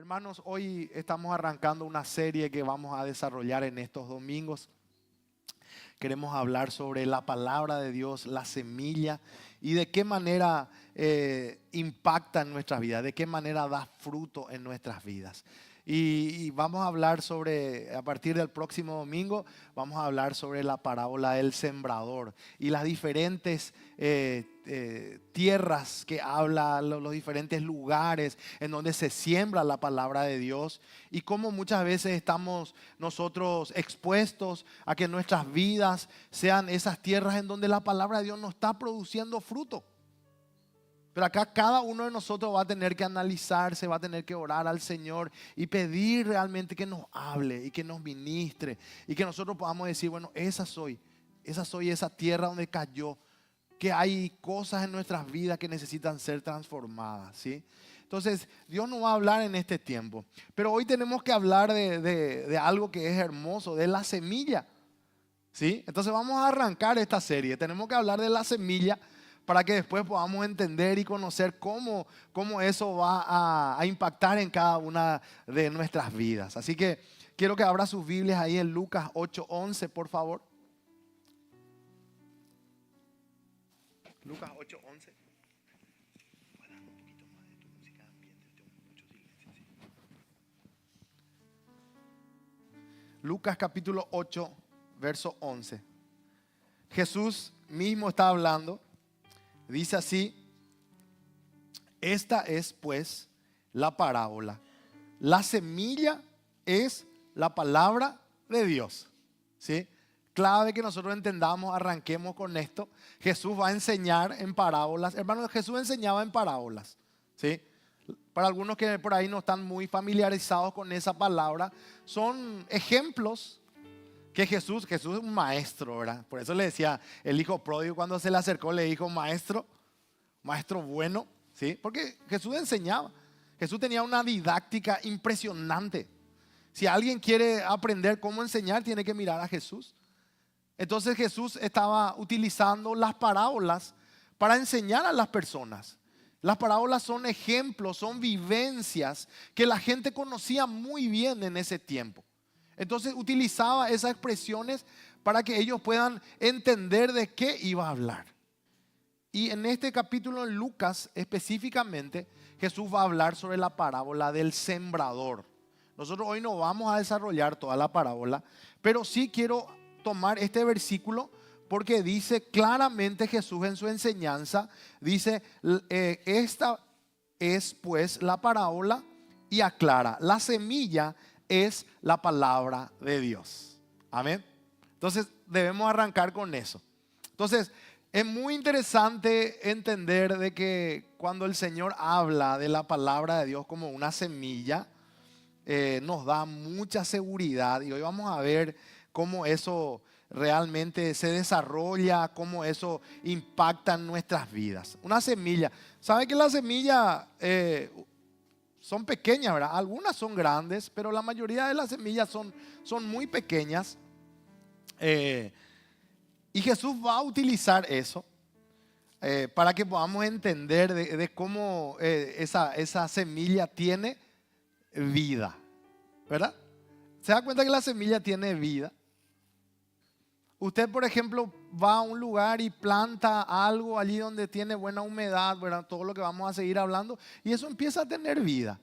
Hermanos, hoy estamos arrancando una serie que vamos a desarrollar en estos domingos. Queremos hablar sobre la palabra de Dios, la semilla, y de qué manera impacta en nuestras vidas, de qué manera da fruto en nuestras vidas. Y vamos a hablar sobre, a partir del próximo domingo, vamos a hablar sobre la parábola del sembrador y las diferentes tierras que habla, los diferentes lugares en donde se siembra la palabra de Dios, y cómo muchas veces estamos nosotros expuestos a que nuestras vidas sean esas tierras en donde la palabra de Dios no está produciendo fruto. Pero acá cada uno de nosotros va a tener que analizarse, va a tener que orar al Señor y pedir realmente que nos hable y que nos ministre, y que nosotros podamos decir, bueno, esa soy esa tierra donde cayó, que hay cosas en nuestras vidas que necesitan ser transformadas, ¿sí? Entonces, Dios nos va a hablar en este tiempo. Pero hoy tenemos que hablar de algo que es hermoso, de la semilla, ¿sí? Entonces vamos a arrancar esta serie. Tenemos que hablar de la semilla para que después podamos entender y conocer cómo eso va a impactar en cada una de nuestras vidas. Así que quiero que abra sus Biblias ahí en Lucas 8:11, por favor. Lucas 8:11. Lucas capítulo 8, verso 11. Jesús mismo está hablando. Dice así: esta es pues la parábola. La semilla es la palabra de Dios, ¿sí? Clave que nosotros entendamos, arranquemos con esto. Jesús va a enseñar en parábolas. Hermanos, Jesús enseñaba en parábolas, ¿sí? Para algunos que por ahí no están muy familiarizados con esa palabra, son ejemplos que Jesús es un maestro, ¿verdad? Por eso le decía el hijo pródigo, cuando se le acercó, le dijo maestro bueno, ¿sí? Porque Jesús enseñaba. Jesús tenía una didáctica impresionante. Si alguien quiere aprender cómo enseñar, tiene que mirar a Jesús. Entonces Jesús estaba utilizando las parábolas para enseñar a las personas. Las parábolas son ejemplos, son vivencias que la gente conocía muy bien en ese tiempo. Entonces utilizaba esas expresiones para que ellos puedan entender de qué iba a hablar. Y en este capítulo en Lucas específicamente, Jesús va a hablar sobre la parábola del sembrador. Nosotros hoy no vamos a desarrollar toda la parábola, pero sí quiero tomar este versículo porque dice claramente Jesús en su enseñanza, dice, esta es pues la parábola, y aclara, la semilla es la palabra de Dios. Amén. Entonces debemos arrancar con eso. Entonces es muy interesante entender de que cuando el Señor habla de la palabra de Dios como una semilla, nos da mucha seguridad, y hoy vamos a ver cómo eso realmente se desarrolla, cómo eso impacta en nuestras vidas. Una semilla, ¿sabe que las semillas son pequeñas, ¿verdad? Algunas son grandes, pero la mayoría de las semillas son muy pequeñas. Y Jesús va a utilizar eso para que podamos entender de cómo esa semilla tiene vida, ¿verdad? ¿Se da cuenta que la semilla tiene vida? Usted, por ejemplo, va a un lugar y planta algo allí donde tiene buena humedad, ¿verdad? Todo lo que vamos a seguir hablando, y eso empieza a tener vida.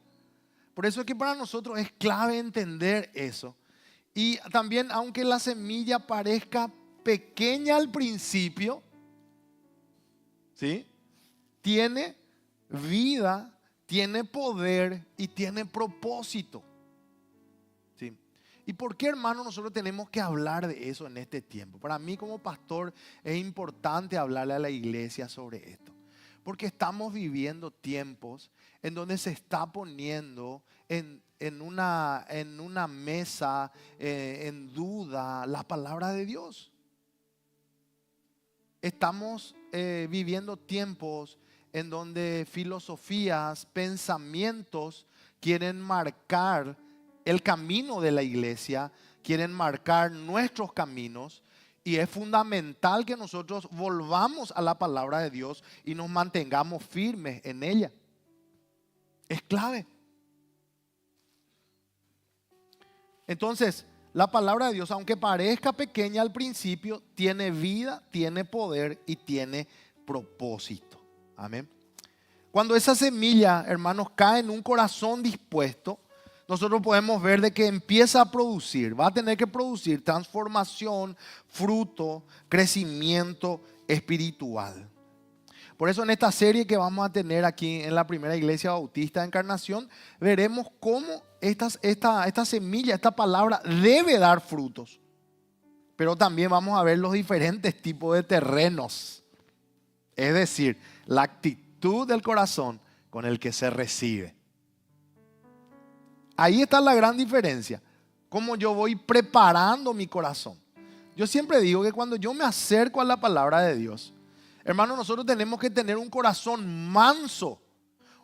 Por eso es que para nosotros es clave entender eso. Y también, aunque la semilla parezca pequeña al principio, ¿sí?, tiene vida, tiene poder y tiene propósito. ¿Sí? ¿Y por qué, hermano, nosotros tenemos que hablar de eso en este tiempo? Para mí como pastor es importante hablarle a la iglesia sobre esto, porque estamos viviendo tiempos en donde se está poniendo en una mesa, en duda, la palabra de Dios. Estamos viviendo tiempos en donde filosofías, pensamientos quieren marcar el camino de la iglesia, quieren marcar nuestros caminos, y es fundamental que nosotros volvamos a la palabra de Dios y nos mantengamos firmes en ella. Es clave. Entonces, la palabra de Dios, aunque parezca pequeña al principio, tiene vida, tiene poder y tiene propósito. Amén. Cuando esa semilla, hermanos, cae en un corazón dispuesto, nosotros podemos ver de que empieza a producir, va a tener que producir transformación, fruto, crecimiento espiritual. Por eso en esta serie que vamos a tener aquí en la Primera Iglesia Bautista de Encarnación, veremos cómo esta semilla, esta palabra debe dar frutos. Pero también vamos a ver los diferentes tipos de terrenos. Es decir, la actitud del corazón con el que se recibe. Ahí está la gran diferencia. Cómo yo voy preparando mi corazón. Yo siempre digo que cuando yo me acerco a la palabra de Dios, hermano, nosotros tenemos que tener un corazón manso,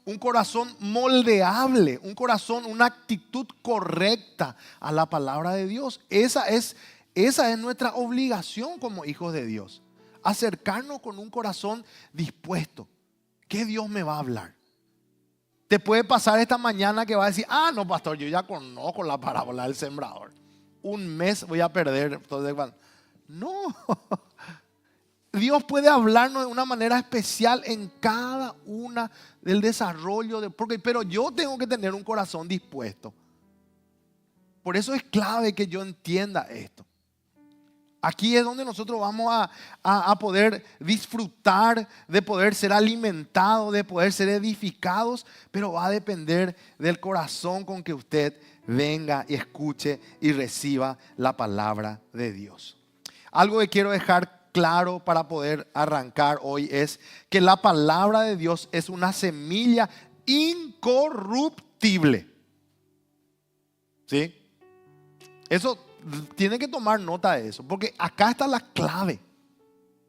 un corazón moldeable, un corazón, una actitud correcta a la palabra de Dios. Esa es nuestra obligación como hijos de Dios. Acercarnos con un corazón dispuesto. ¿Qué Dios me va a hablar? Te puede pasar esta mañana que va a decir, no, pastor, yo ya conozco la parábola del sembrador. Un mes voy a perder. No. Dios puede hablarnos de una manera especial en cada una del desarrollo. Pero yo tengo que tener un corazón dispuesto. Por eso es clave que yo entienda esto. Aquí es donde nosotros vamos a poder disfrutar, de poder ser alimentados, de poder ser edificados, pero va a depender del corazón con que usted venga y escuche y reciba la palabra de Dios. Algo que quiero dejar claro para poder arrancar hoy es que la palabra de Dios es una semilla incorruptible. ¿Sí? Eso tiene que tomar nota de eso, porque acá está la clave.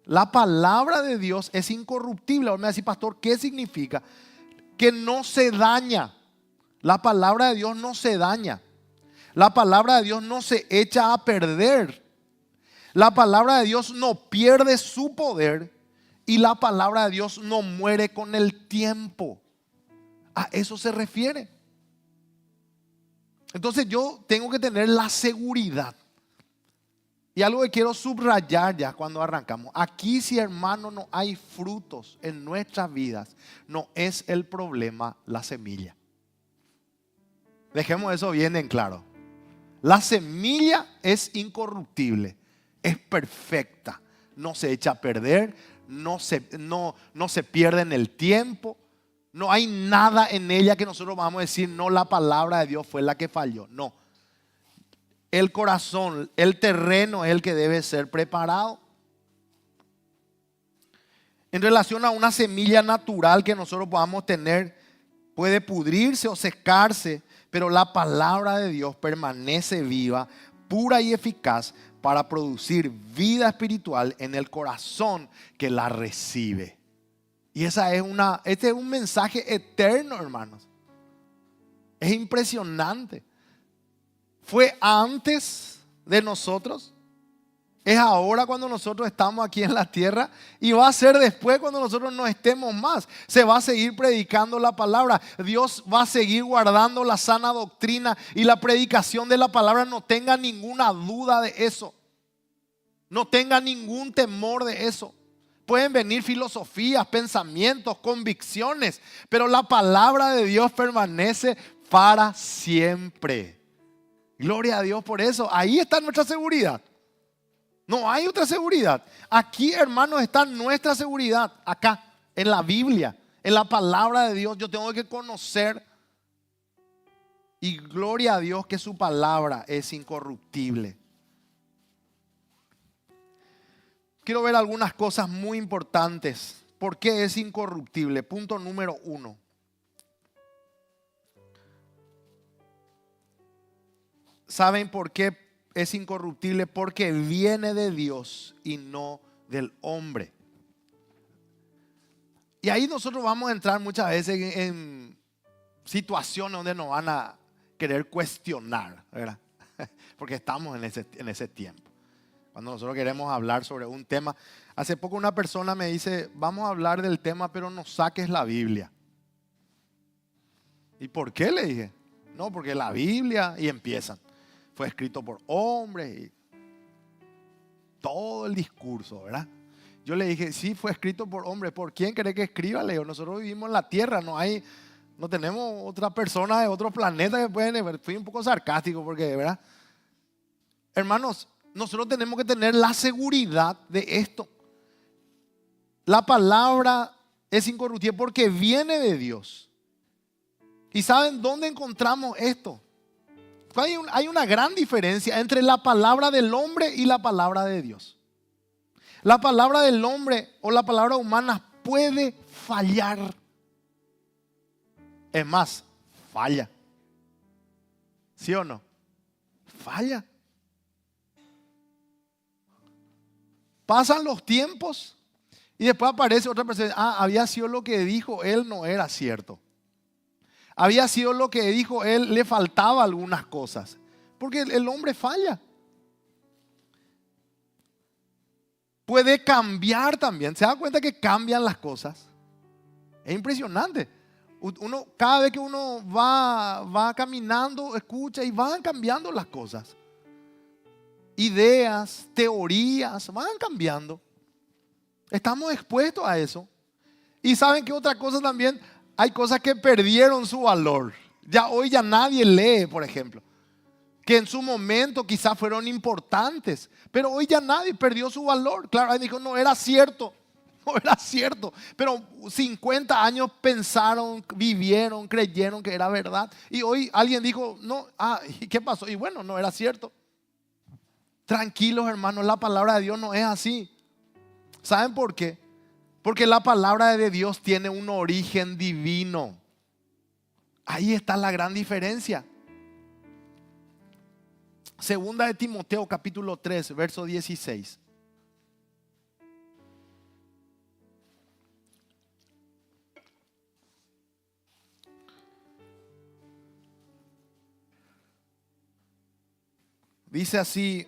La palabra de Dios es incorruptible. Ahora me va a decir, pastor, ¿qué significa? Que no se daña. La palabra de Dios no se daña. La palabra de Dios no se echa a perder. La palabra de Dios no pierde su poder y la palabra de Dios no muere con el tiempo. A eso se refiere. Entonces yo tengo que tener la seguridad. Y algo que quiero subrayar ya cuando arrancamos. Aquí, si hermano no hay frutos en nuestras vidas, no es el problema la semilla. Dejemos eso bien en claro. La semilla es incorruptible, es perfecta, no se echa a perder, no se pierde en el tiempo. No hay nada en ella que nosotros vamos a decir, no, la palabra de Dios fue la que falló. No. El corazón, el terreno es el que debe ser preparado. En relación a una semilla natural que nosotros podamos tener, puede pudrirse o secarse, pero la palabra de Dios permanece viva, pura y eficaz para producir vida espiritual en el corazón que la recibe. Y este es un mensaje eterno, hermanos. Es impresionante. Fue antes de nosotros, es ahora cuando nosotros estamos aquí en la tierra y va a ser después cuando nosotros no estemos más. Se va a seguir predicando la palabra. Dios va a seguir guardando la sana doctrina y la predicación de la palabra. No tenga ninguna duda de eso. No tenga ningún temor de eso. Pueden venir filosofías, pensamientos, convicciones, pero la palabra de Dios permanece para siempre. Gloria a Dios por eso. Ahí está nuestra seguridad. No hay otra seguridad. Aquí, hermanos, está nuestra seguridad. Acá, en la Biblia, en la palabra de Dios. Yo tengo que conocer. Y gloria a Dios que su palabra es incorruptible. Quiero ver algunas cosas muy importantes. ¿Por qué es incorruptible? Punto número 1. ¿Saben por qué es incorruptible? Porque viene de Dios y no del hombre. Y ahí nosotros vamos a entrar muchas veces en situaciones donde nos van a querer cuestionar, ¿verdad? Porque estamos en ese tiempo. Cuando nosotros queremos hablar sobre un tema. Hace poco una persona me dice, vamos a hablar del tema, pero no saques la Biblia. ¿Y por qué? Le dije. No, porque la Biblia, y empiezan. fue escrito por hombres y todo el discurso, ¿verdad? Yo le dije, sí, fue escrito por hombres. ¿Por quién cree que escriba, Leo? Nosotros vivimos en la tierra, no tenemos otra persona de otro planeta que pueden. Fui un poco sarcástico porque, ¿verdad? Hermanos, nosotros tenemos que tener la seguridad de esto. La palabra es incorruptible porque viene de Dios. ¿Y saben dónde encontramos esto? Hay una gran diferencia entre la palabra del hombre y la palabra de Dios. La palabra del hombre o la palabra humana puede fallar. Es más, falla. ¿Sí o no? Falla. Pasan los tiempos y después aparece otra persona. Había sido lo que dijo él, no era cierto. Había sido lo que dijo él, le faltaba algunas cosas. Porque el hombre falla. Puede cambiar también. ¿Se da cuenta que cambian las cosas? Es impresionante. Cada vez que uno va caminando, escucha y van cambiando las cosas. Ideas, teorías, van cambiando. Estamos expuestos a eso. Y saben que otra cosa también, hay cosas que perdieron su valor. Hoy ya nadie lee, por ejemplo. Que en su momento quizás fueron importantes, pero hoy ya nadie perdió su valor. Claro, ahí dijo, no era cierto, no era cierto. Pero 50 años pensaron, vivieron, creyeron que era verdad. Y hoy alguien dijo, no, ¿y qué pasó? Y bueno, no era cierto. Tranquilos, hermanos, la palabra de Dios no es así. ¿Saben por qué? Porque la palabra de Dios tiene un origen divino. Ahí está la gran diferencia. Segunda de Timoteo capítulo 3, verso 16. Dice así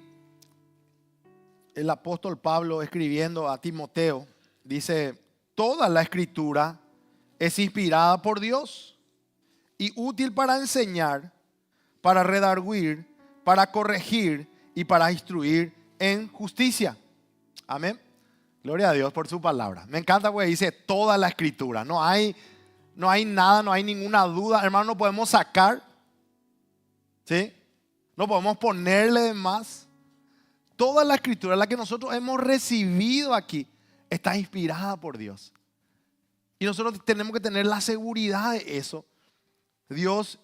el apóstol Pablo escribiendo a Timoteo. Dice, toda la escritura es inspirada por Dios y útil para enseñar, para redarguir, para corregir y para instruir en justicia. Amén. Gloria a Dios por su palabra. Me encanta porque dice toda la escritura. No hay nada, no hay ninguna duda. Hermano, no podemos sacar. ¿Sí? No podemos ponerle de más. Toda la escritura, la que nosotros hemos recibido aquí, está inspirada por Dios. Y nosotros tenemos que tener la seguridad de eso. Dios,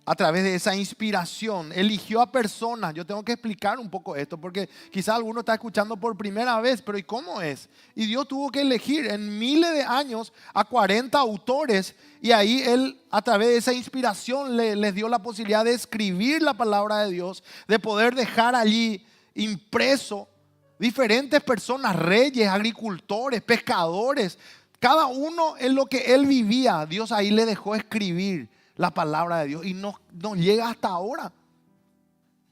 a través de esa inspiración, eligió a personas. Yo tengo que explicar un poco esto porque quizás alguno está escuchando por primera vez, pero ¿y cómo es? Y Dios tuvo que elegir en miles de años a 40 autores y ahí Él, a través de esa inspiración, les dio la posibilidad de escribir la palabra de Dios, de poder dejar allí impreso diferentes personas, reyes, agricultores, pescadores. Cada uno en lo que él vivía, Dios ahí le dejó escribir la palabra de Dios y nos llega hasta ahora.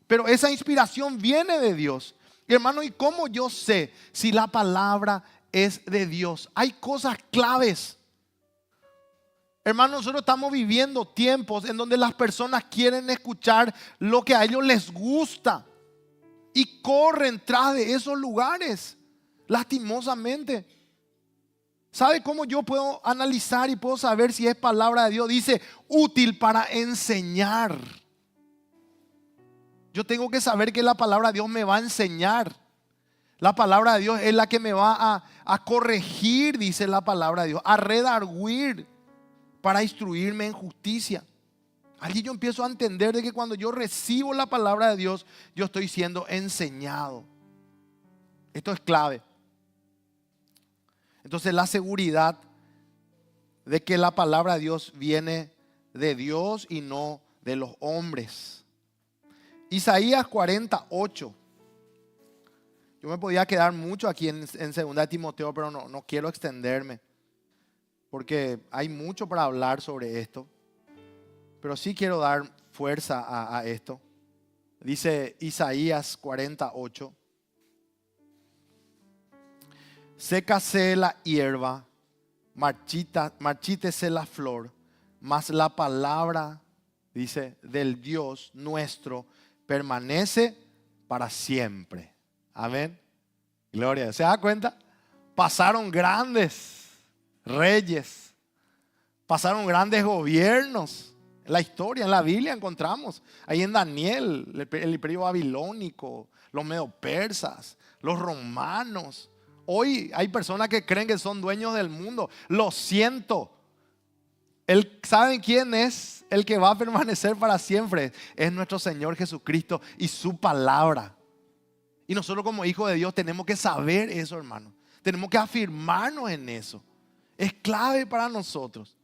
Pero esa inspiración viene de Dios. Y hermano, ¿y cómo yo sé si la palabra es de Dios? Hay cosas claves. Hermano, nosotros estamos viviendo tiempos en donde las personas quieren escuchar lo que a ellos les gusta y corren tras de esos lugares, lastimosamente. ¿Sabe cómo yo puedo analizar y puedo saber si es palabra de Dios? Dice, útil para enseñar. Yo tengo que saber que la palabra de Dios me va a enseñar. La palabra de Dios es la que me va a corregir, dice la palabra de Dios, a redarguir, para instruirme en justicia. Allí yo empiezo a entender de que cuando yo recibo la palabra de Dios, yo estoy siendo enseñado. Esto es clave. Entonces la seguridad de que la palabra de Dios viene de Dios y no de los hombres. Isaías 48. Yo me podía quedar mucho aquí en 2 de Timoteo, pero no quiero extenderme. Porque hay mucho para hablar sobre esto. Pero sí quiero dar fuerza a esto. Dice Isaías 48. Sécase la hierba, marchítese la flor, mas la palabra dice, del Dios nuestro permanece para siempre. Amén. Gloria. ¿Se da cuenta? Pasaron grandes reyes, pasaron grandes gobiernos. En la historia, en la Biblia encontramos. Ahí en Daniel, el imperio babilónico, los medo-persas, los romanos. Hoy hay personas que creen que son dueños del mundo. Lo siento. ¿Saben quién es el que va a permanecer para siempre? Es nuestro Señor Jesucristo y su palabra. Y nosotros como hijos de Dios tenemos que saber eso, hermano. Tenemos que afirmarnos en eso. Es clave para nosotros.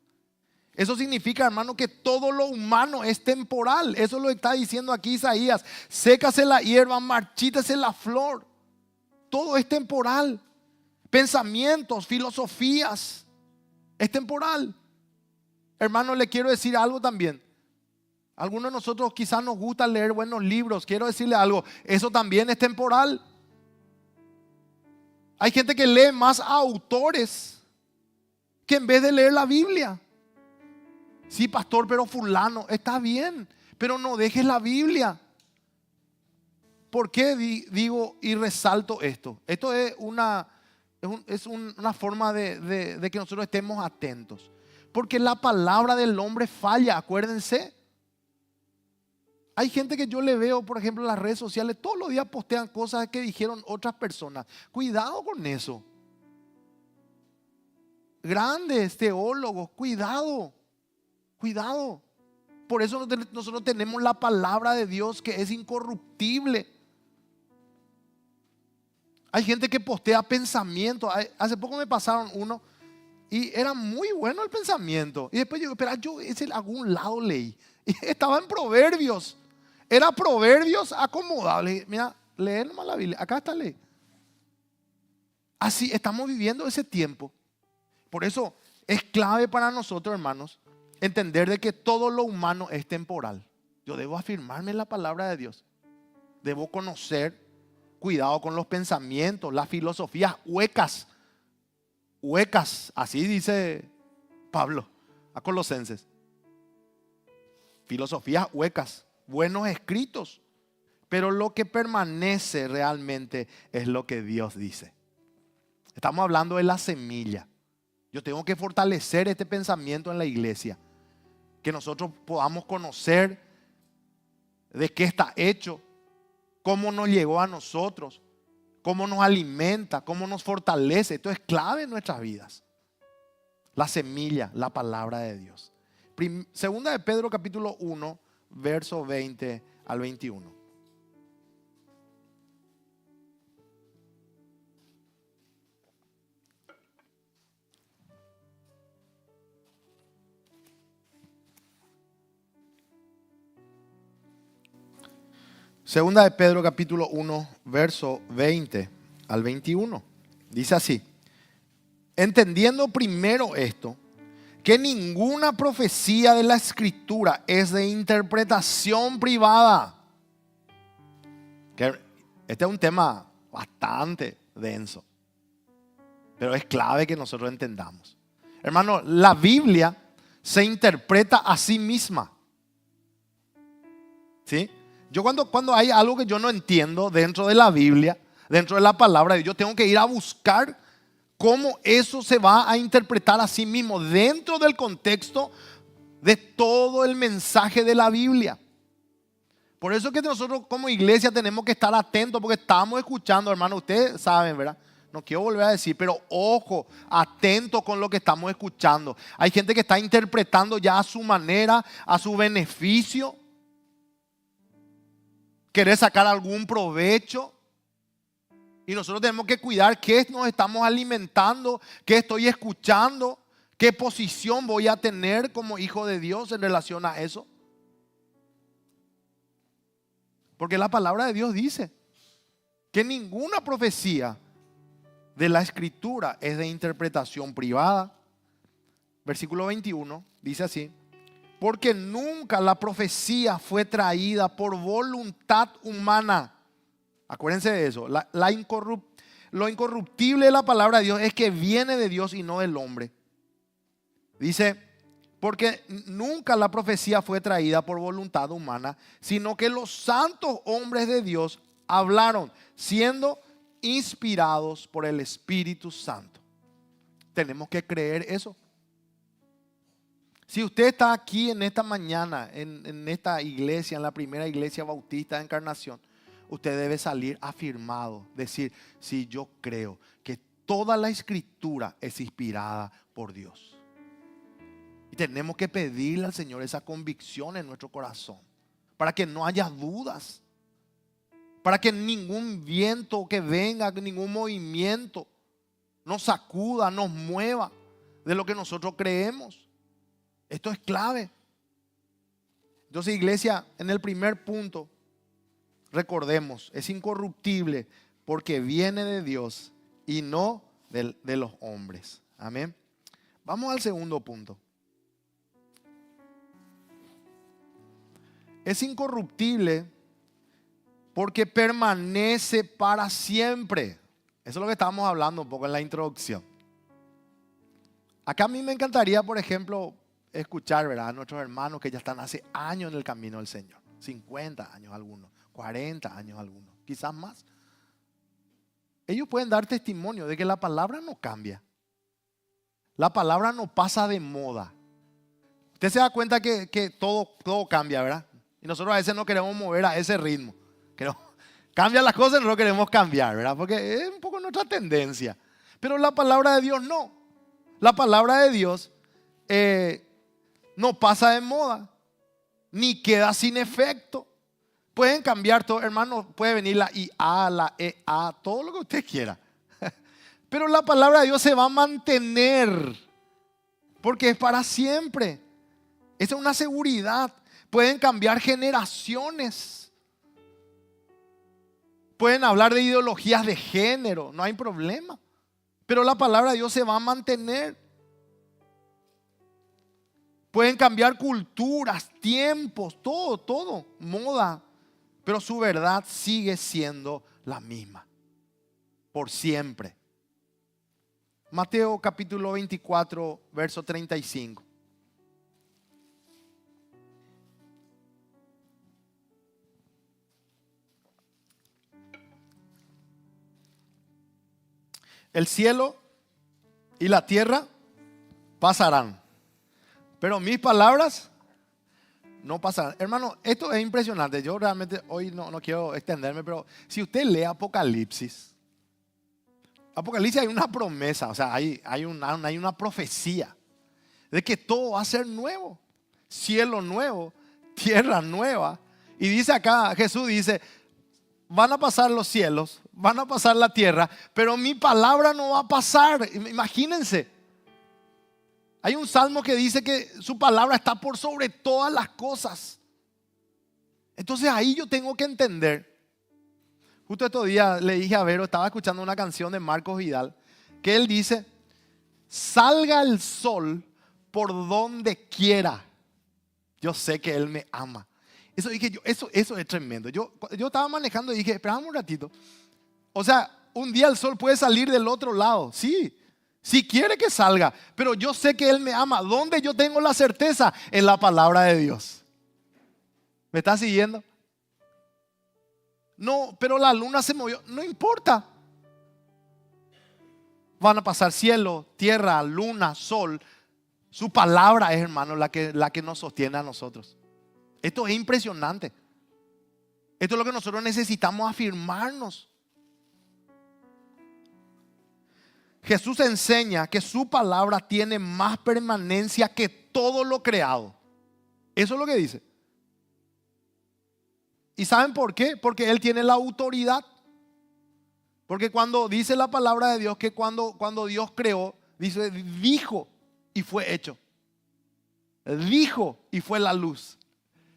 Eso significa, hermano, que todo lo humano es temporal. Eso lo está diciendo aquí Isaías. Sécase la hierba, marchítase la flor. Todo es temporal. Pensamientos, filosofías, es temporal. Hermano, le quiero decir algo también. Algunos de nosotros quizás nos gusta leer buenos libros. Quiero decirle algo. Eso también es temporal. Hay gente que lee más a autores que en vez de leer la Biblia. Sí, pastor, pero fulano, está bien, pero no dejes la Biblia. ¿Por qué digo y resalto esto? Esto es una forma de que nosotros estemos atentos. Porque la palabra del hombre falla, acuérdense. Hay gente que yo le veo, por ejemplo, en las redes sociales, todos los días postean cosas que dijeron otras personas. Cuidado con eso. Grandes teólogos, cuidado. Cuidado. Por eso nosotros tenemos la palabra de Dios que es incorruptible. Hay gente que postea pensamientos. Hace poco me pasaron uno y era muy bueno el pensamiento. Y después yo, espera, yo ese en algún lado leí. Y estaba en Proverbios. Era Proverbios acomodable. Mira, lee nomás la Biblia. Acá está, lee. Así estamos viviendo ese tiempo. Por eso es clave para nosotros, hermanos, entender de que todo lo humano es temporal. Yo debo afirmarme en la palabra de Dios. Debo conocer. Cuidado con los pensamientos, las filosofías huecas. Huecas, así dice Pablo a Colosenses. Filosofías huecas, buenos escritos. Pero lo que permanece realmente es lo que Dios dice. Estamos hablando de la semilla. Yo tengo que fortalecer este pensamiento en la iglesia. Que nosotros podamos conocer de qué está hecho, cómo nos llegó a nosotros, cómo nos alimenta, cómo nos fortalece. Esto es clave en nuestras vidas. La semilla, la palabra de Dios. Segunda de Pedro capítulo 1, verso 20 al 21. Segunda de Pedro capítulo 1, verso 20 al 21. Dice así: entendiendo primero esto, que ninguna profecía de la Escritura es de interpretación privada. Este es un tema bastante denso, pero es clave que nosotros entendamos. Hermano, la Biblia se interpreta a sí misma. ¿Sí? Yo cuando hay algo que yo no entiendo dentro de la Biblia, dentro de la palabra de Dios, yo tengo que ir a buscar cómo eso se va a interpretar a sí mismo dentro del contexto de todo el mensaje de la Biblia. Por eso es que nosotros como iglesia tenemos que estar atentos, porque estamos escuchando, hermano, ustedes saben, ¿verdad? No quiero volver a decir, pero ojo, atento con lo que estamos escuchando. Hay gente que está interpretando ya a su manera, a su beneficio. Querer sacar algún provecho. Y nosotros tenemos que cuidar qué nos estamos alimentando, qué estoy escuchando, qué posición voy a tener como hijo de Dios en relación a eso. Porque la palabra de Dios dice que ninguna profecía de la Escritura es de interpretación privada. Versículo 21 dice así: porque nunca la profecía fue traída por voluntad humana. Acuérdense de eso. Lo incorruptible de la palabra de Dios es que viene de Dios y no del hombre. Dice, Porque nunca la profecía fue traída por voluntad humana, sino que los santos hombres de Dios hablaron siendo inspirados por el Espíritu Santo. Tenemos que creer eso. Si usted está aquí en esta mañana, en esta iglesia, en la primera iglesia bautista de Encarnación, usted debe salir afirmado, decir, sí, yo creo que toda la escritura es inspirada por Dios. Y tenemos que pedirle al Señor esa convicción en nuestro corazón, para que no haya dudas, para que ningún viento que venga, ningún movimiento nos sacuda, nos mueva de lo que nosotros creemos. Esto es clave. Entonces, iglesia, en el primer punto, recordemos, es incorruptible porque viene de Dios y no de los hombres. Amén. Vamos al segundo punto. Es incorruptible porque permanece para siempre. Eso es lo que estábamos hablando un poco en la introducción. Acá a mí me encantaría, por ejemplo, escuchar, ¿verdad?, a nuestros hermanos que ya están hace años en el camino del Señor. 50 años algunos, 40 años algunos, quizás más. Ellos pueden dar testimonio de que la palabra no cambia. La palabra no pasa de moda. Usted se da cuenta que todo cambia, ¿verdad? Y nosotros a veces no queremos mover a ese ritmo. Cambian las cosas y no lo queremos cambiar, ¿verdad? Porque es un poco nuestra tendencia. Pero la palabra de Dios no. La palabra de Dios no pasa de moda, ni queda sin efecto. Pueden cambiar todo, hermano, puede venir la IA, la EA, todo lo que usted quiera. Pero la palabra de Dios se va a mantener, porque es para siempre. Esa es una seguridad. Pueden cambiar generaciones. Pueden hablar de ideologías de género, no hay problema. Pero la palabra de Dios se va a mantener. Pueden cambiar culturas, tiempos, todo, moda. Pero su verdad sigue siendo la misma. Por siempre. Mateo capítulo 24, verso 35. El cielo y la tierra pasarán, pero mis palabras no pasarán. Hermano, esto es impresionante. Yo realmente hoy no quiero extenderme, pero si usted lee Apocalipsis hay una promesa, o sea, hay una profecía de que todo va a ser nuevo. Cielo nuevo, tierra nueva. Y dice acá, Jesús dice, van a pasar los cielos, van a pasar la tierra, pero mi palabra no va a pasar. Imagínense. Hay un salmo que dice que su palabra está por sobre todas las cosas. Entonces ahí yo tengo que entender. Justo estos días le dije a Vero, estaba escuchando una canción de Marcos Vidal, que él dice, salga el sol por donde quiera. Yo sé que Él me ama. Eso dije yo, eso es tremendo. Yo estaba manejando y dije, esperamos un ratito. O sea, un día el sol puede salir del otro lado, sí. Si quiere que salga, pero yo sé que Él me ama. ¿Dónde yo tengo la certeza? En la palabra de Dios. ¿Me está siguiendo? No, pero la luna se movió. No importa. Van a pasar cielo, tierra, luna, sol. Su palabra es, hermano, la que nos sostiene a nosotros. Esto es impresionante. Esto es lo que nosotros necesitamos afirmarnos. Jesús enseña que su palabra tiene más permanencia que todo lo creado. Eso es lo que dice. ¿Y saben por qué? Porque Él tiene la autoridad. Porque cuando dice la palabra de Dios que cuando Dios creó, dice, dijo y fue hecho. Dijo y fue la luz.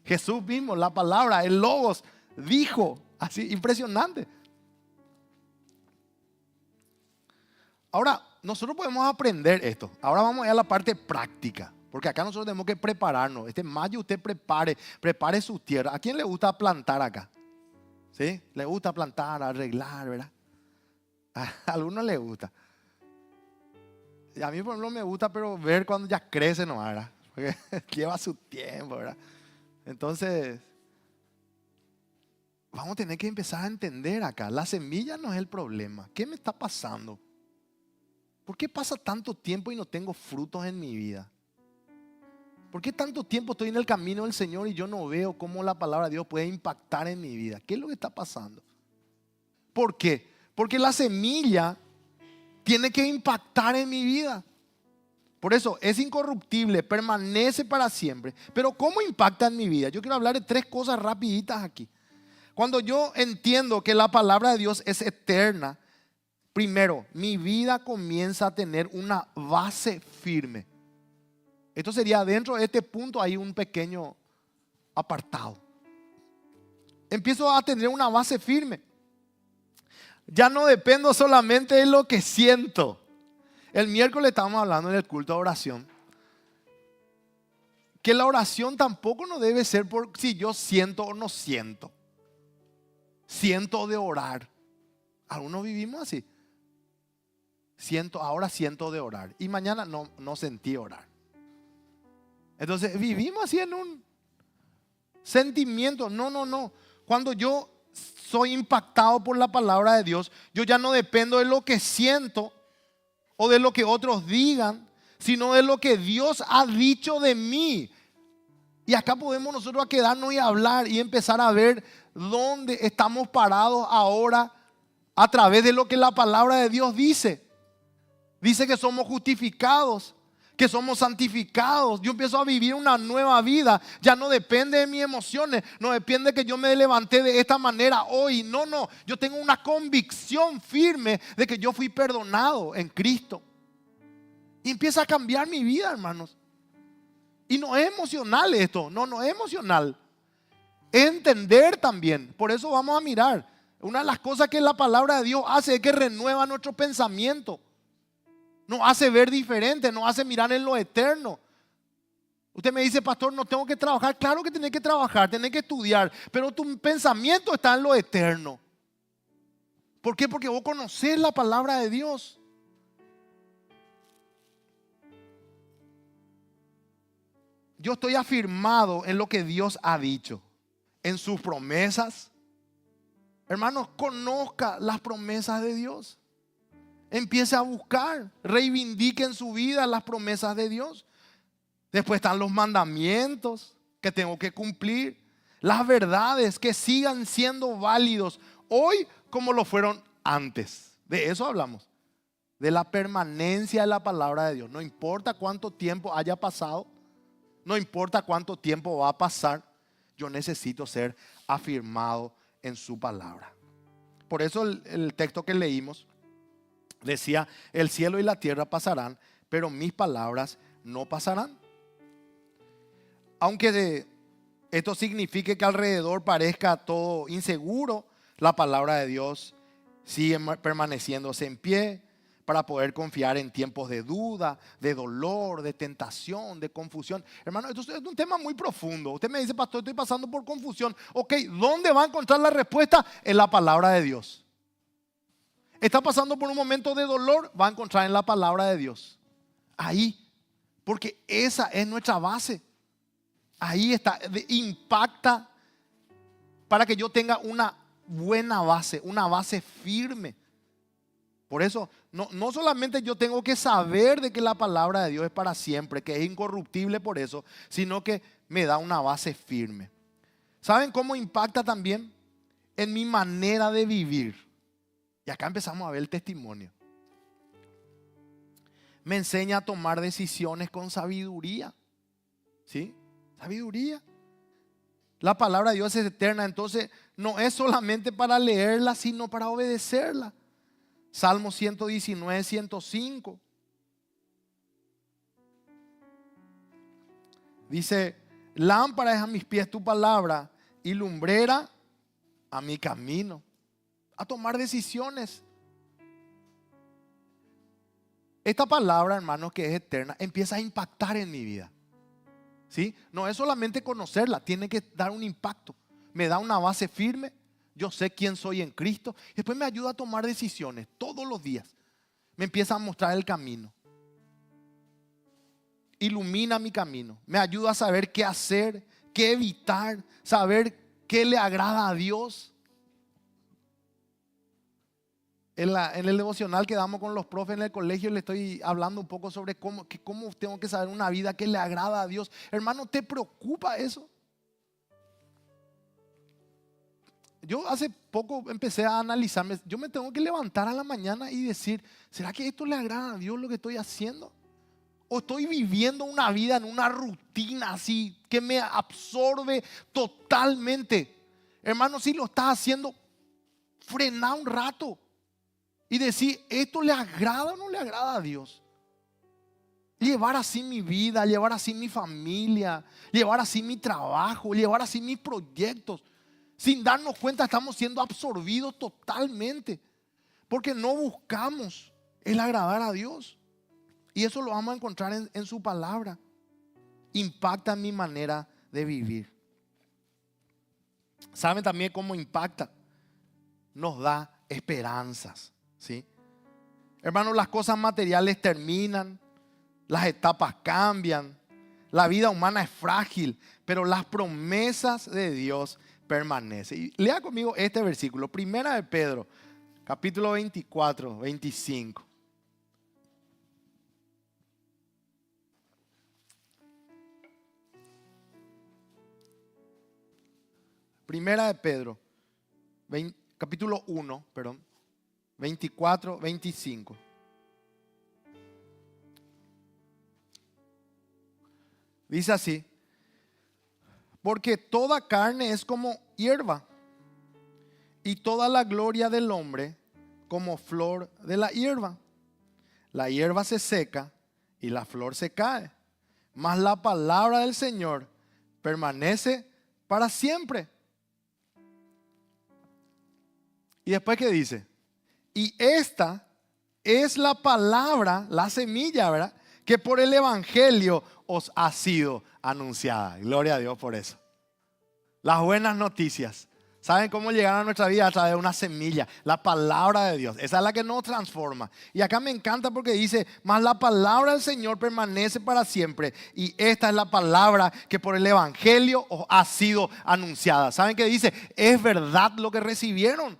Jesús mismo, la palabra, el logos, dijo. Así, impresionante. Ahora, nosotros podemos aprender esto. Ahora vamos a ir a la parte práctica. Porque acá nosotros tenemos que prepararnos. Este mayo usted prepare su tierra. ¿A quién le gusta plantar acá? ¿Sí? Le gusta plantar, arreglar, ¿verdad? A algunos les gusta. A mí, por ejemplo, me gusta, pero ver cuando ya crece, ¿no? ¿Verdad? porque lleva su tiempo, ¿verdad? Entonces, vamos a tener que empezar a entender acá. La semilla no es el problema. ¿Qué me está pasando? ¿Por qué pasa tanto tiempo y no tengo frutos en mi vida? ¿Por qué tanto tiempo estoy en el camino del Señor y yo no veo cómo la palabra de Dios puede impactar en mi vida? ¿Qué es lo que está pasando? ¿Por qué? Porque la semilla tiene que impactar en mi vida. Por eso es incorruptible, permanece para siempre. Pero ¿cómo impacta en mi vida? Yo quiero hablar de 3 cosas rapiditas aquí. Cuando yo entiendo que la palabra de Dios es eterna, primero, mi vida comienza a tener una base firme. Esto sería, dentro de este punto hay un pequeño apartado. Empiezo a tener una base firme. Ya no dependo solamente de lo que siento. El miércoles estábamos hablando en el culto de oración que la oración tampoco no debe ser por si yo siento o no siento. Siento de orar. Algunos vivimos así. Ahora siento de orar. Y mañana no sentí orar. Entonces vivimos así en un sentimiento. No. Cuando yo soy impactado por la palabra de Dios, yo ya no dependo de lo que siento o de lo que otros digan, sino de lo que Dios ha dicho de mí. Y acá podemos nosotros quedarnos y hablar y empezar a ver dónde estamos parados ahora a través de lo que la palabra de Dios dice. Dice que somos justificados, que somos santificados. Yo empiezo a vivir una nueva vida. Ya no depende de mis emociones, no depende que yo me levanté de esta manera hoy. No, yo tengo una convicción firme de que yo fui perdonado en Cristo. Y empieza a cambiar mi vida, hermanos. Y no es emocional esto, no es emocional. Es entender también. Por eso vamos a mirar. Una de las cosas que la palabra de Dios hace es que renueva nuestro pensamiento. Nos hace ver diferente, nos hace mirar en lo eterno. Usted me dice, pastor, no tengo que trabajar. Claro que tenés que trabajar, tenés que estudiar. Pero tu pensamiento está en lo eterno. ¿Por qué? Porque vos conocés la palabra de Dios. Yo estoy afirmado en lo que Dios ha dicho, en sus promesas. Hermanos, conozca las promesas de Dios. Empiece a buscar, reivindique en su vida las promesas de Dios. Después están los mandamientos que tengo que cumplir. Las verdades que sigan siendo válidos hoy como lo fueron antes. De eso hablamos. De la permanencia de la palabra de Dios. No importa cuánto tiempo haya pasado. No importa cuánto tiempo va a pasar, yo necesito ser afirmado en su palabra. Por eso el texto que leímos decía, el cielo y la tierra pasarán, pero mis palabras no pasarán. Aunque esto signifique que alrededor parezca todo inseguro, la palabra de Dios sigue permaneciéndose en pie, para poder confiar en tiempos de duda, de dolor, de tentación, de confusión. Hermano, esto es un tema muy profundo. Usted me dice, pastor, estoy pasando por confusión. Ok, ¿dónde va a encontrar la respuesta? En la palabra de Dios. Está pasando por un momento de dolor, va a encontrar en la palabra de Dios. Ahí, porque esa es nuestra base. Ahí está, impacta para que yo tenga una buena base, una base firme. Por eso, no solamente yo tengo que saber de que la palabra de Dios es para siempre, que es incorruptible por eso, sino que me da una base firme. ¿Saben cómo impacta también? En mi manera de vivir. Y acá empezamos a ver el testimonio. Me enseña a tomar decisiones con sabiduría. ¿Sí? Sabiduría. La palabra de Dios es eterna, entonces no es solamente para leerla, sino para obedecerla. Salmo 119, 105. Dice, lámpara es a mis pies tu palabra y lumbrera a mi camino. A tomar decisiones. Esta palabra, hermanos, que es eterna, empieza a impactar en mi vida. ¿Sí? No es solamente conocerla, tiene que dar un impacto. Me da una base firme. Yo sé quién soy en Cristo. Después me ayuda a tomar decisiones todos los días. Me empieza a mostrar el camino. ilumina mi camino. Me ayuda a saber qué hacer, qué evitar, saber qué le agrada a Dios. En el devocional que damos con los profes en el colegio le estoy hablando un poco sobre cómo tengo que saber una vida que le agrada a Dios. Hermano, ¿te preocupa eso? Yo hace poco empecé a analizarme. Yo me tengo que levantar a la mañana y decir, ¿será que esto le agrada a Dios lo que estoy haciendo? ¿O estoy viviendo una vida en una rutina así que me absorbe totalmente? Hermano, si lo estás haciendo, frena un rato y decir, ¿esto le agrada o no le agrada a Dios? Llevar así mi vida, llevar así mi familia, llevar así mi trabajo, llevar así mis proyectos. Sin darnos cuenta estamos siendo absorbidos totalmente. Porque no buscamos el agradar a Dios. Y eso lo vamos a encontrar en su palabra. Impacta mi manera de vivir. ¿Saben también cómo impacta? Nos da esperanzas. ¿Sí? Hermanos, las cosas materiales terminan, las etapas cambian, la vida humana es frágil, pero las promesas de Dios permanecen. Y lea conmigo este versículo, Primera de Pedro, capítulo 24, 25. Primera de Pedro, capítulo 1, perdón. 24, 25. Dice así: porque toda carne es como hierba, y toda la gloria del hombre como flor de la hierba. La hierba se seca y la flor se cae, mas la palabra del Señor permanece para siempre. Y después, ¿qué dice? Y esta es la palabra, la semilla, ¿verdad? Que por el evangelio os ha sido anunciada. Gloria a Dios por eso. Las buenas noticias. ¿Saben cómo llegaron a nuestra vida? A través de una semilla, la palabra de Dios. Esa es la que nos transforma. Y acá me encanta porque dice, mas la palabra del Señor permanece para siempre. Y esta es la palabra que por el evangelio os ha sido anunciada. ¿Saben qué dice? Es verdad lo que recibieron.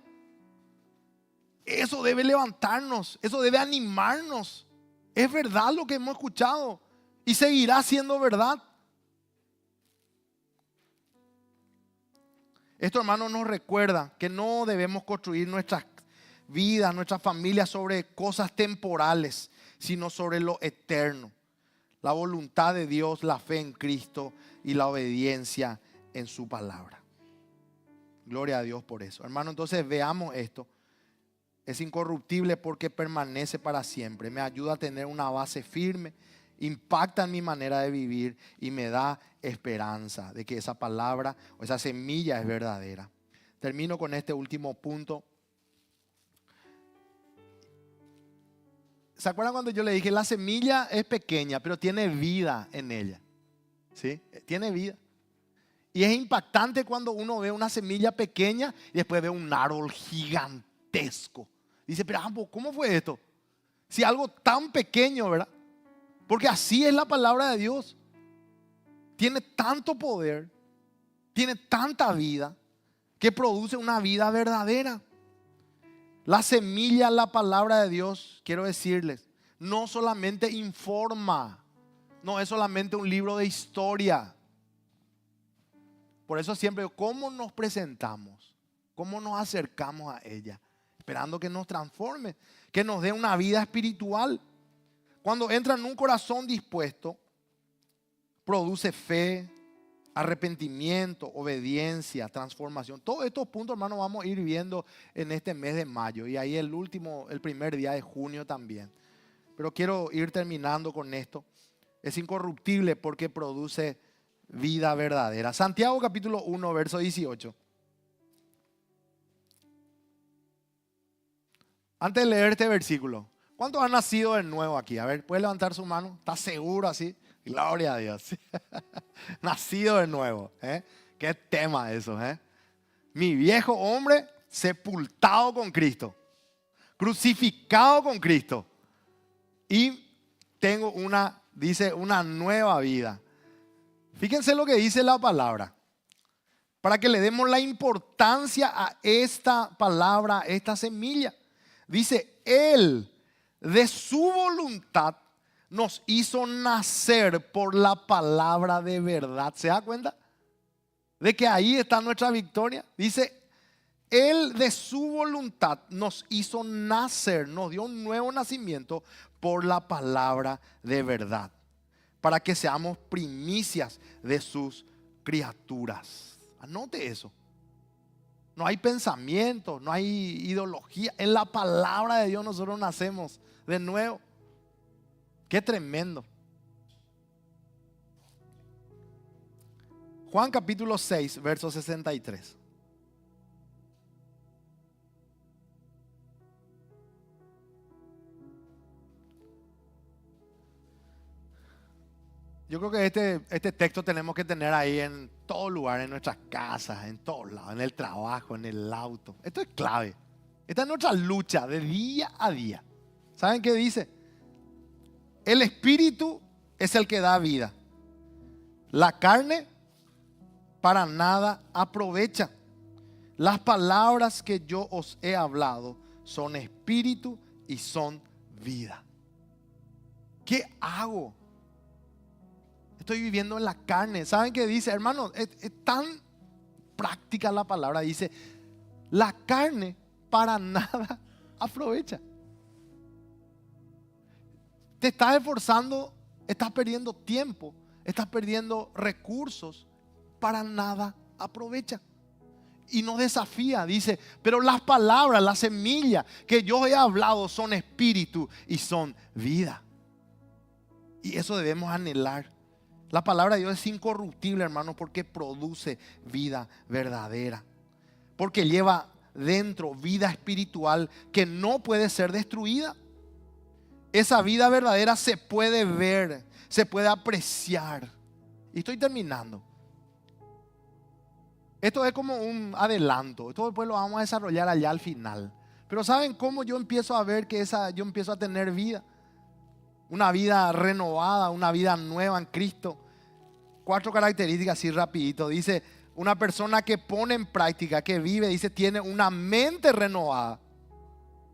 Eso debe levantarnos, eso debe animarnos. Es verdad lo que hemos escuchado y seguirá siendo verdad. Esto, hermano, nos recuerda que no debemos construir nuestras vidas, nuestras familias sobre cosas temporales, sino sobre lo eterno. La voluntad de Dios, la fe en Cristo y la obediencia en su palabra. Gloria a Dios por eso. Hermano, entonces veamos esto. Es incorruptible porque permanece para siempre. Me ayuda a tener una base firme, impacta en mi manera de vivir y me da esperanza de que esa palabra o esa semilla es verdadera. Termino con este último punto. ¿Se acuerdan cuando yo le dije la semilla es pequeña, pero tiene vida en ella? ¿Sí? Tiene vida. Y es impactante cuando uno ve una semilla pequeña y después ve un árbol gigantesco. Dice, pero ¿cómo fue esto? Si algo tan pequeño, ¿verdad? Porque así es la palabra de Dios. Tiene tanto poder, tiene tanta vida, que produce una vida verdadera. La semilla, la palabra de Dios, quiero decirles, no solamente informa, no es solamente un libro de historia. Por eso siempre, ¿cómo nos presentamos? ¿Cómo nos acercamos a ella? Esperando que nos transforme, que nos dé una vida espiritual. Cuando entra en un corazón dispuesto, produce fe, arrepentimiento, obediencia, transformación. Todos estos puntos, hermanos, vamos a ir viendo en este mes de mayo. Y ahí el primer día de junio también. Pero quiero ir terminando con esto. Es incorruptible porque produce vida verdadera. Santiago capítulo 1, verso 18. Antes de leer este versículo, ¿cuántos han nacido de nuevo aquí? A ver, ¿puede levantar su mano? ¿Está seguro así? Gloria a Dios. Nacido de nuevo. Qué tema eso. Mi viejo hombre sepultado con Cristo, crucificado con Cristo. Y tengo una dice una nueva vida. Fíjense lo que dice la palabra, para que le demos la importancia a esta palabra, a esta semilla. Dice, Él de su voluntad nos hizo nacer por la palabra de verdad. ¿Se da cuenta? De que ahí está nuestra victoria. Dice, Él de su voluntad nos hizo nacer, nos dio un nuevo nacimiento por la palabra de verdad, para que seamos primicias de sus criaturas. Anote eso. No hay pensamiento, no hay ideología. En la palabra de Dios nosotros nacemos de nuevo. Qué tremendo. Juan capítulo 6, verso 63. Yo creo que este texto tenemos que tener ahí en todo lugar, en nuestras casas, en todos lados, en el trabajo, en el auto. Esto es clave. Esta es nuestra lucha de día a día. ¿Saben qué dice? El espíritu es el que da vida. La carne para nada aprovecha. Las palabras que yo os he hablado son espíritu y son vida. ¿Qué hago? Estoy viviendo en la carne. ¿Saben qué dice, hermano? Es tan práctica la palabra. Dice, la carne para nada aprovecha. Te estás esforzando, estás perdiendo tiempo, estás perdiendo recursos, para nada aprovecha. Y nos desafía, dice, pero las palabras, la semilla que yo he hablado son espíritu y son vida. Y eso debemos anhelar. La palabra de Dios es incorruptible, hermano, porque produce vida verdadera. Porque lleva dentro vida espiritual que no puede ser destruida. Esa vida verdadera se puede ver, se puede apreciar. Y estoy terminando. Esto es como un adelanto. Esto después lo vamos a desarrollar allá al final. Pero ¿saben cómo yo empiezo a ver que yo empiezo a tener vida? Una vida renovada, una vida nueva en Cristo. 4 características así rapidito. Dice, una persona que pone en práctica, que vive, dice, tiene una mente renovada.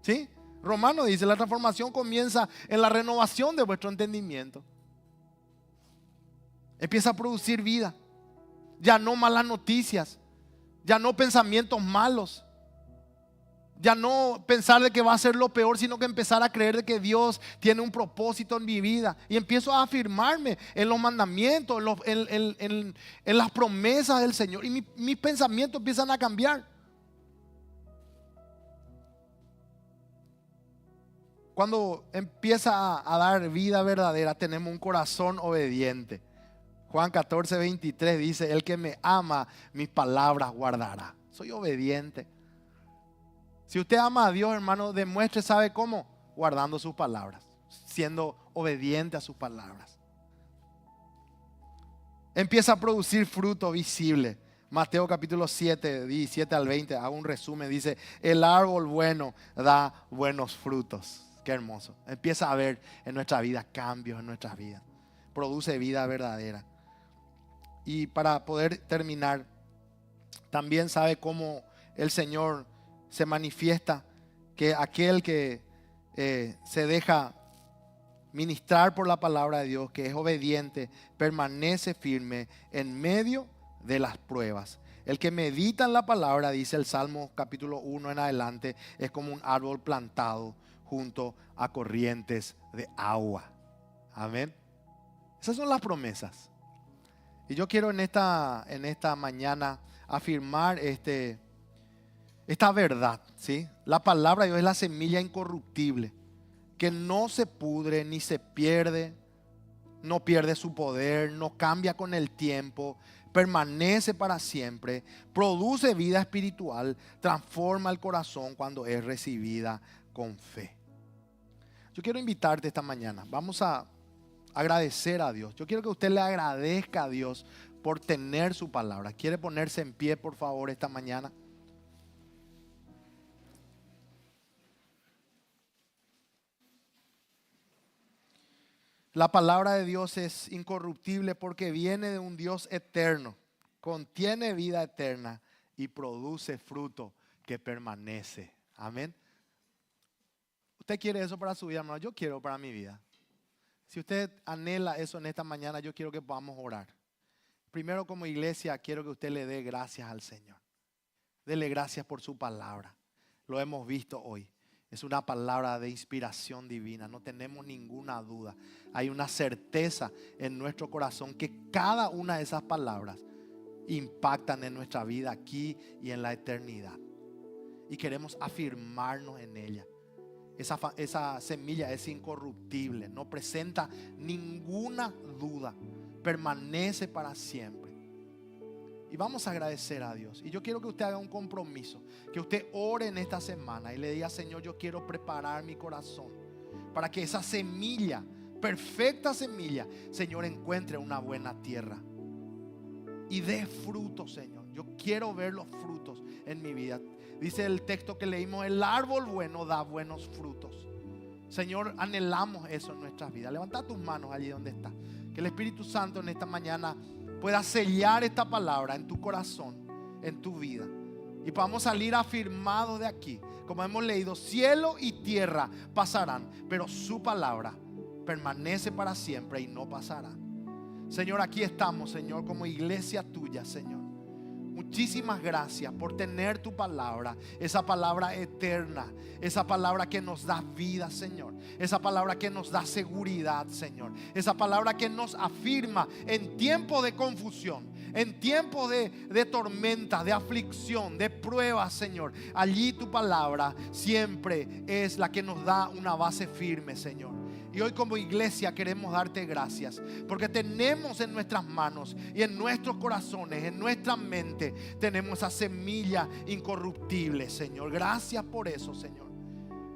¿Sí? Romano dice, la transformación comienza en la renovación de vuestro entendimiento. Empieza a producir vida. Ya no malas noticias. Ya no pensamientos malos. Ya no pensar de que va a ser lo peor, sino que empezar a creer de que Dios tiene un propósito en mi vida. Y empiezo a afirmarme en los mandamientos, en las promesas del Señor. Y mis pensamientos empiezan a cambiar. Cuando empieza a dar vida verdadera, tenemos un corazón obediente. Juan 14, 23 dice, el que me ama, mis palabras guardará. Soy obediente. Si usted ama a Dios, hermano, demuestre, ¿sabe cómo? Guardando sus palabras, siendo obediente a sus palabras. Empieza a producir fruto visible. Mateo capítulo 7, 17 al 20, hago un resumen, dice, el árbol bueno da buenos frutos. Qué hermoso. Empieza a ver en nuestra vida cambios en nuestras vidas. Produce vida verdadera. Y para poder terminar, también sabe cómo el Señor se manifiesta, que aquel que se deja ministrar por la palabra de Dios, que es obediente, permanece firme en medio de las pruebas. El que medita en la palabra, dice el Salmo capítulo 1 en adelante, es como un árbol plantado junto a corrientes de agua. Amén. Esas son las promesas. Y yo quiero en esta mañana afirmar esta verdad, ¿sí? La palabra de Dios es la semilla incorruptible, que no se pudre ni se pierde, no pierde su poder, no cambia con el tiempo, permanece para siempre, produce vida espiritual, transforma el corazón cuando es recibida con fe. Yo quiero invitarte esta mañana, vamos a agradecer a Dios. Yo quiero que usted le agradezca a Dios por tener su palabra. ¿Quiere ponerse en pie, por favor, esta mañana? La palabra de Dios es incorruptible porque viene de un Dios eterno, contiene vida eterna y produce fruto que permanece. Amén. ¿Usted quiere eso para su vida, hermano? Yo quiero para mi vida. Si usted anhela eso en esta mañana, yo quiero que podamos orar. Primero, como iglesia, quiero que usted le dé gracias al Señor. Dele gracias por su palabra. Lo hemos visto hoy. Es una palabra de inspiración divina. No tenemos ninguna duda. Hay una certeza en nuestro corazón que cada una de esas palabras impactan en nuestra vida aquí y en la eternidad. Y queremos afirmarnos en ella. Esa semilla es incorruptible. No presenta ninguna duda. Permanece para siempre. Y vamos a agradecer a Dios. Y yo quiero que usted haga un compromiso, que usted ore en esta semana y le diga: Señor, yo quiero preparar mi corazón para que esa semilla, perfecta semilla, Señor, encuentre una buena tierra y dé frutos, Señor. Yo quiero ver los frutos en mi vida. Dice el texto que leímos: el árbol bueno da buenos frutos. Señor, anhelamos eso en nuestras vidas. Levanta tus manos allí donde estás. Que el Espíritu Santo en esta mañana pueda sellar esta palabra en tu corazón, en tu vida, y podamos salir afirmados de aquí. Como hemos leído, cielo y tierra pasarán, pero su palabra permanece para siempre y no pasará. Señor, aquí estamos, Señor, como iglesia tuya, Señor. Muchísimas gracias por tener tu palabra, esa palabra eterna, esa palabra que nos da vida, Señor, esa palabra que nos da seguridad, Señor, esa palabra que nos afirma en tiempo de confusión, en tiempo de tormenta, de aflicción, de pruebas, Señor. Allí tu palabra siempre es la que nos da una base firme, Señor. Y hoy como iglesia queremos darte gracias porque tenemos en nuestras manos y en nuestros corazones, en nuestra mente, tenemos esa semilla incorruptible, Señor. Gracias por eso, Señor.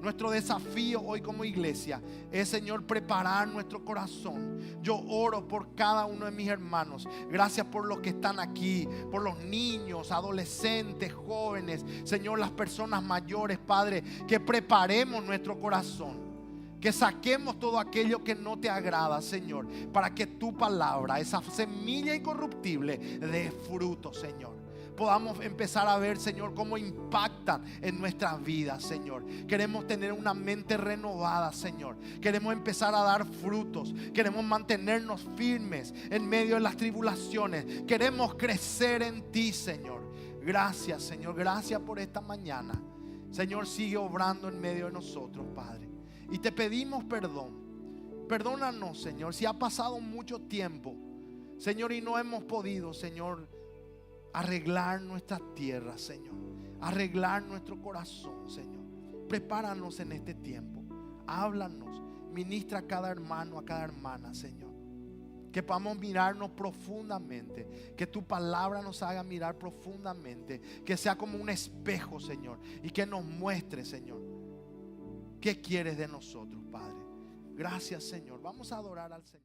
Nuestro desafío hoy como iglesia es, Señor, preparar nuestro corazón. Yo oro por cada uno de mis hermanos. Gracias por los que están aquí, por los niños, adolescentes, jóvenes, Señor, las personas mayores, Padre, que preparemos nuestro corazón. Que saquemos todo aquello que no te agrada, Señor, para que tu palabra, esa semilla incorruptible, dé fruto, Señor. Podamos empezar a ver, Señor, cómo impactan en nuestras vidas, Señor. Queremos tener una mente renovada, Señor. Queremos empezar a dar frutos. Queremos mantenernos firmes en medio de las tribulaciones. Queremos crecer en ti, Señor. Gracias, Señor. Gracias por esta mañana. Señor, sigue obrando en medio de nosotros, Padre. Y te pedimos perdón. Perdónanos, Señor, si ha pasado mucho tiempo, Señor, y no hemos podido, Señor, arreglar nuestra tierra, Señor. Arreglar nuestro corazón, Señor. Prepáranos en este tiempo. Háblanos. Ministra a cada hermano, a cada hermana, Señor. Que podamos mirarnos profundamente. Que tu palabra nos haga mirar profundamente. Que sea como un espejo, Señor. Y que nos muestre, Señor, ¿qué quieres de nosotros, Padre? Gracias, Señor. Vamos a adorar al Señor.